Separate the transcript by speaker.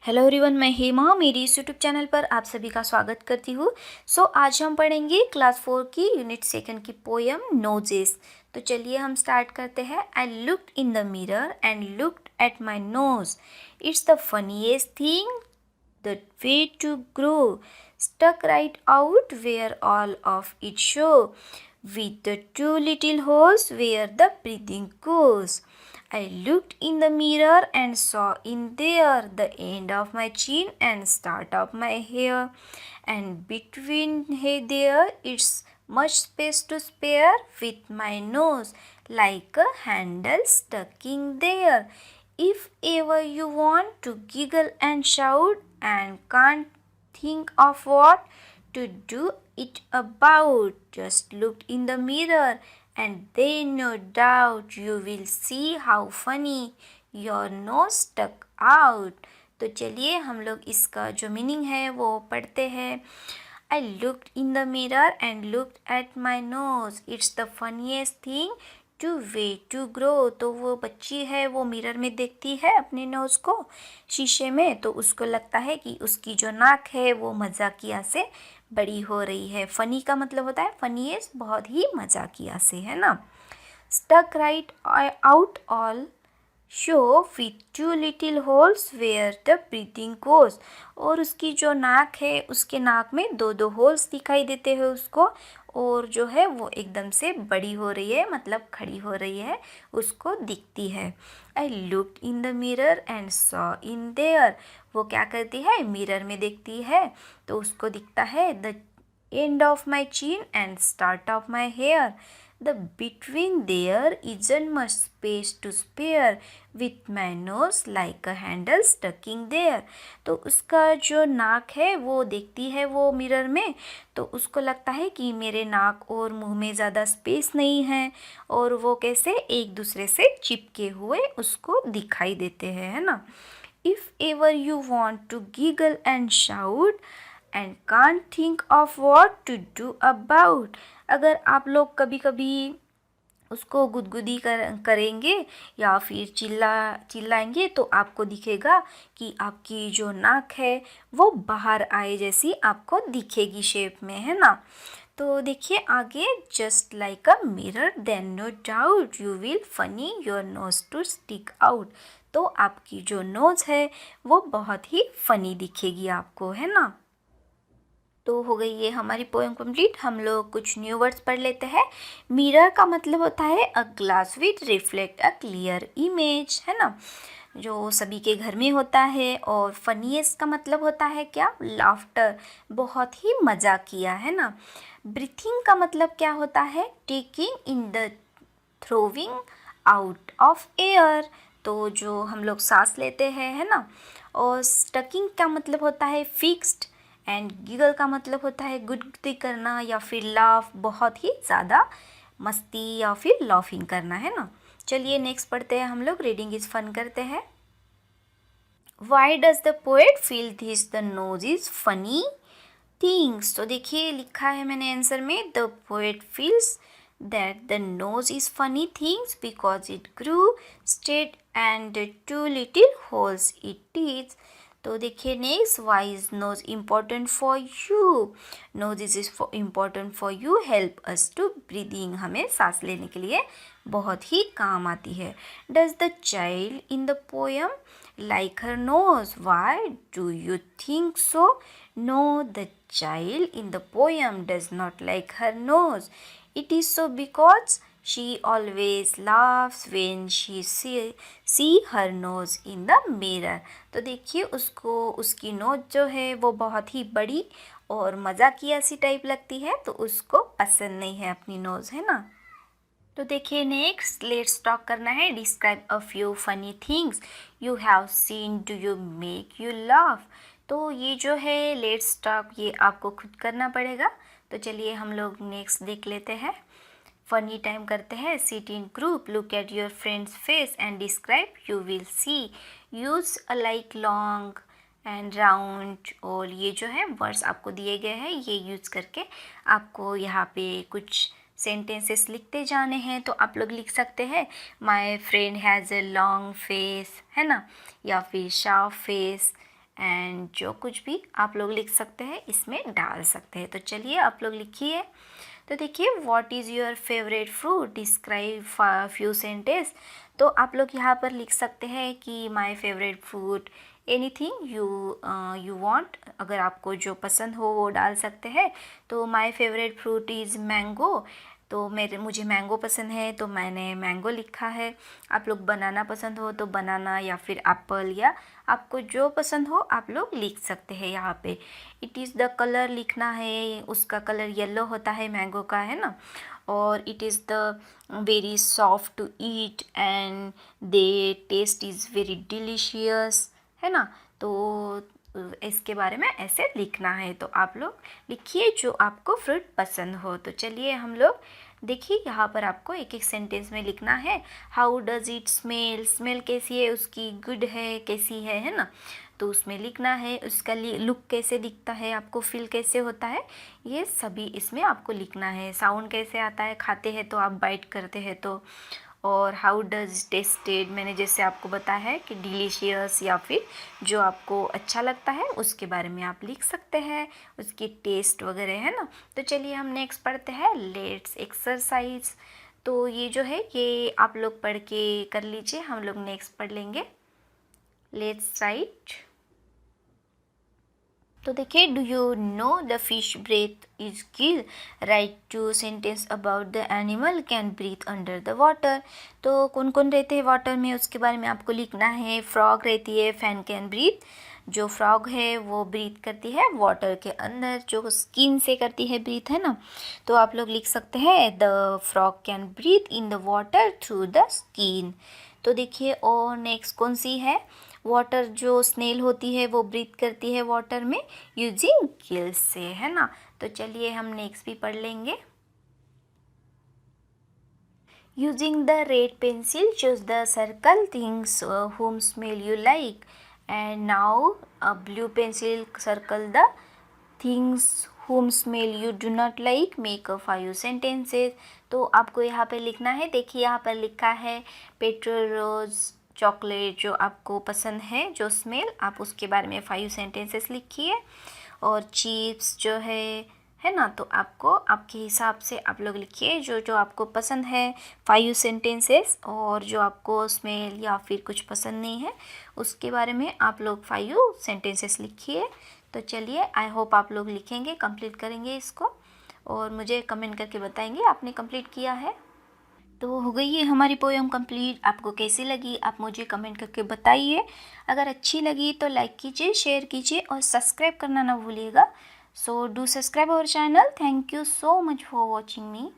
Speaker 1: Hello everyone, मैं हेमा मेरी इस यूट्यूब चैनल पर आप सभी का स्वागत करती हूँ। आज हम पढ़ेंगे क्लास 4 की यूनिट सेकंड की पोयम नोजेस। तो चलिए हम स्टार्ट करते हैं। I looked in the mirror and looked at my nose, it's the funniest thing the way to grow, stuck right out where all of it show, with the two little holes where the breathing goes. I looked in the mirror and saw in there the end of my chin and start of my hair, and between there it's much space to spare, with my nose like a handle stuck in there. If ever you want to giggle and shout and can't think of what to do it about, just look in the mirror and then no doubt you will see how funny your nose stuck out. तो चलिए हम लोग इसका जो meaning है वो पढ़ते हैं। I looked in the mirror and looked at my nose. It's the funniest thing to way to grow. तो वो बच्ची है, वो मिरर में देखती है अपने नोज को शीशे में, तो उसको लगता है कि उसकी जो नाक है वो मजाकिया से बड़ी हो रही है। फनी का मतलब होता है फनीएस्ट, बहुत ही मजाकिया से, है ना। Stuck right out all show with two little holes where the breathing goes. और उसकी जो नाक है उसके नाक में दो दो होल्स दिखाई देते हैं उसको, और जो है वो एकदम से बड़ी हो रही है, मतलब खड़ी हो रही है, उसको दिखती है। आई looked in the mirror and saw in their, वो क्या करती है, मिरर में देखती है तो उसको दिखता है the end of my chin and start of my hair, the between there isn't much space to spare, with my nose like a handle stuck in there. तो उसका जो नाक है वो देखती है वो मिरर में, तो उसको लगता है कि मेरे नाक और मुंह में ज़्यादा स्पेस नहीं है, और वो कैसे एक दूसरे से चिपके हुए उसको दिखाई देते हैं, है ना। If ever you want to giggle and shout and can't think of what to do about, अगर आप लोग कभी कभी उसको गुदगुदी करेंगे या फिर चिल्लाएंगे तो आपको दिखेगा कि आपकी जो नाक है वो बाहर आए जैसी आपको दिखेगी शेप में, है ना। तो देखिए आगे, just like a mirror then no doubt you will funny your nose to stick out, तो आपकी जो नोज है वो बहुत ही फनी दिखेगी आपको, है ना। तो हो गई ये हमारी पोएम कंप्लीट। हम लोग कुछ न्यू वर्ड्स पढ़ लेते हैं। मिरर का मतलब होता है a glass with reflect a clear image, है ना, जो सभी के घर में होता है। और फनीएस्ट का मतलब होता है क्या, लाफ्टर, बहुत ही मजाकिया, है ना। ब्रीथिंग का मतलब क्या होता है, taking in the throwing out of air, तो जो हम लोग सांस लेते हैं, है ना। और स्टकिंग का मतलब होता है फिक्स्ड, एंड गिगल का मतलब होता है गुदगुदी करना या फिर लाफ, बहुत ही ज़्यादा मस्ती या फिर लाफिंग करना, है ना। चलिए नेक्स्ट पढ़ते हैं हम लोग। रीडिंग इज फन करते हैं। Why does the poet feel this the nose is funny things, तो देखिए लिखा है मैंने आंसर में, the poet feels that the nose is funny things because it grew straight and the two little holes it is. तो देखिए next, why is nose important for you, nose is important for you help us to breathing, हमें सांस लेने के लिए बहुत ही काम आती है। Does the child in the poem like her nose, why do you think so, know the child in the poem does not like her nose, it is so because she always laughs when she see her nose in the mirror. तो देखिए उसको उसकी knows जो है वो बहुत ही बड़ी और मजाकिया सी टाइप लगती है, तो उसको पसंद नहीं है अपनी नोज, है ना। तो देखिए नेक्स्ट, लेट्स टॉक करना है। Describe a few funny things you have seen do you make you laugh, तो ये जो है लेट्स टॉक, ये आपको खुद करना पड़ेगा। तो चलिए हम लोग नेक्स्ट देख लेते हैं। फनी टाइम करते हैं। Sit in group, look at your friends face and describe you will see, use a like long and round, और ये जो है वर्ड्स आपको दिए गए हैं, ये यूज़ करके आपको यहाँ पे कुछ सेंटेंसेस लिखते जाने हैं। तो आप लोग लिख सकते हैं my friend has a long face, है ना, या फिर शार्प फेस, एंड जो कुछ भी आप लोग लिख सकते हैं इसमें डाल सकते हैं। तो चलिए आप लोग लिखिए। तो देखिए, what is your favourite fruit, describe few sentence. तो आप लोग यहाँ पर लिख सकते हैं कि my favourite fruit, anything you want, अगर आपको जो पसंद हो वो डाल सकते हैं। तो my favourite fruit is mango, तो मुझे मैंगो पसंद है तो मैंने मैंगो लिखा है। आप लोग बनाना पसंद हो तो बनाना, या फिर एप्पल, या आपको जो पसंद हो आप लोग लिख सकते हैं यहाँ पे। इट इज़ द कलर लिखना है, उसका कलर येलो होता है मैंगो का, है ना। और it is the very soft to eat and they taste is very delicious, है ना। तो इसके बारे में ऐसे लिखना है। तो आप लोग लिखिए जो आपको फ्रूट पसंद हो। तो चलिए हम लोग देखिए, यहाँ पर आपको एक एक सेंटेंस में लिखना है। How does it smell, smell कैसी है उसकी, गुड है, कैसी है ना। तो उसमें लिखना है उसका लुक कैसे दिखता है, आपको फील कैसे होता है, ये सभी इसमें आपको लिखना है। साउंड कैसे आता है, खाते हैं तो आप बाइट करते हैं तो। और हाउ डज टेस्टेड, मैंने जैसे आपको बताया है कि डिलीशियस, या फिर जो आपको अच्छा लगता है उसके बारे में आप लिख सकते हैं, उसकी टेस्ट वगैरह, है ना। तो चलिए हम नेक्स्ट पढ़ते हैं, लेट्स एक्सरसाइज। तो ये जो है ये आप लोग पढ़ के कर लीजिए, हम लोग नेक्स्ट पढ़ लेंगे। Let's write. तो देखिए, do you know the fish breath is gill, write to sentence about the animal can breathe under the water. तो कौन कौन रहते हैं वाटर में उसके बारे में आपको लिखना है। फ्रॉग रहती है, फैन कैन ब्रीथ, जो फ्रॉग है वो ब्रीथ करती है वाटर के अंदर, जो स्किन से करती है ब्रीथ, है ना। तो आप लोग लिख सकते हैं the frog can breathe in the water through the skin. तो देखिए, और नेक्स्ट कौन सी है, वाटर जो स्नेल होती है वो ब्रीथ करती है वाटर में यूजिंग गिल्स से, है ना। तो चलिए हम नेक्स्ट भी पढ़ लेंगे। Using the red pencil choose the circle things whom smell you like, and now a blue pencil circle the things whom smell you do not like, make a 5 sentences। तो आपको यहाँ पे लिखना है, देखिए यहाँ पर लिखा है पेट्रोल रोज चॉकलेट, जो आपको पसंद है जो स्मेल, आप उसके बारे में 5 सेंटेंसेस लिखिए। और चिप्स जो है ना। तो आपको आपके हिसाब से आप लोग लिखिए जो जो आपको पसंद है 5 सेंटेंसेस, और जो आपको स्मेल या फिर कुछ पसंद नहीं है उसके बारे में आप लोग 5 सेंटेंसेस लिखिए। तो चलिए, आई होप आप लोग लिखेंगे, कंप्लीट करेंगे इसको, और मुझे कमेंट करके बताएंगे आपने कंप्लीट किया है। तो हो गई है हमारी पोएम कंप्लीट। आपको कैसी लगी आप मुझे कमेंट करके बताइए। अगर अच्छी लगी तो लाइक कीजिए, शेयर कीजिए और सब्सक्राइब करना ना भूलिएगा। So do subscribe our channel. Thank you so much for watching me.